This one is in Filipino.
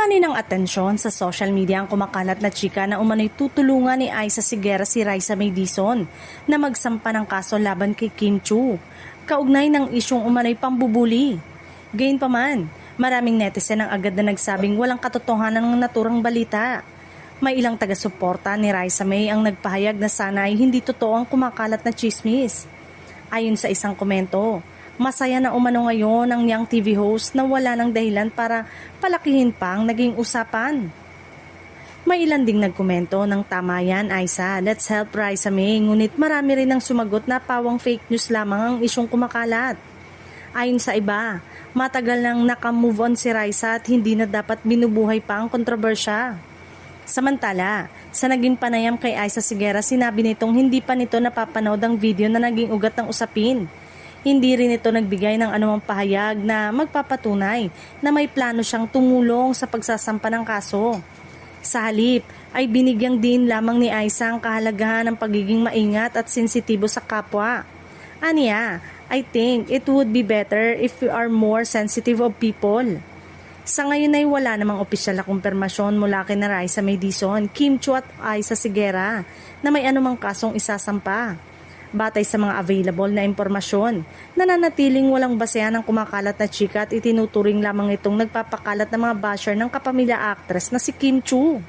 Umani ng atensyon sa social media ang kumakalat na chika na umano'y tutulungan ni Aiza Sigera si Raisa May Dizon na magsampa ng kaso laban kay Kim Chiu, kaugnay ng isyong umano'y pambubuli. Gayunpaman, maraming netizen ang agad na nagsabing walang katotohanan ng naturang balita. May ilang taga-suporta ni Raisa May ang nagpahayag na sana ay hindi totoo ang kumakalat na chismis. Ayon sa isang komento, masaya na umano ngayon ang niyang TV host na wala ng dahilan para palakihin pa ang naging usapan. May ilan ding nagkomento ng tama yan, Aiza, let's help Raisa May, ngunit marami rin ang sumagot na pawang fake news lamang ang isyong kumakalat. Ayon sa iba, matagal nang nakamove on si Raisa at hindi na dapat binubuhay pa ang kontrobersya. Samantala, sa naging panayam kay Aiza Sigera, sinabi nitong hindi pa nito napapanood ang video na naging ugat ng usapin. Hindi rin ito nagbigay ng anumang pahayag na magpapatunay na may plano siyang tumulong sa pagsasampa ng kaso. Sa halip ay binigyang din lamang ni Aiza ang kahalagahan ng pagiging maingat at sensitibo sa kapwa. Aniya, I think it would be better if we are more sensitive of people. Sa ngayon ay wala namang opisyal na kumpirmasyon mula kay Raisa May Dizon, Kim Chiu at Aiza Sigera na may anumang kasong isasampa. Batay sa mga available na impormasyon, nananatiling walang basehan ng kumakalat na chika at itinuturing lamang itong nagpapakalat ng mga basher ng kapamilya actress na si Kim Chiu.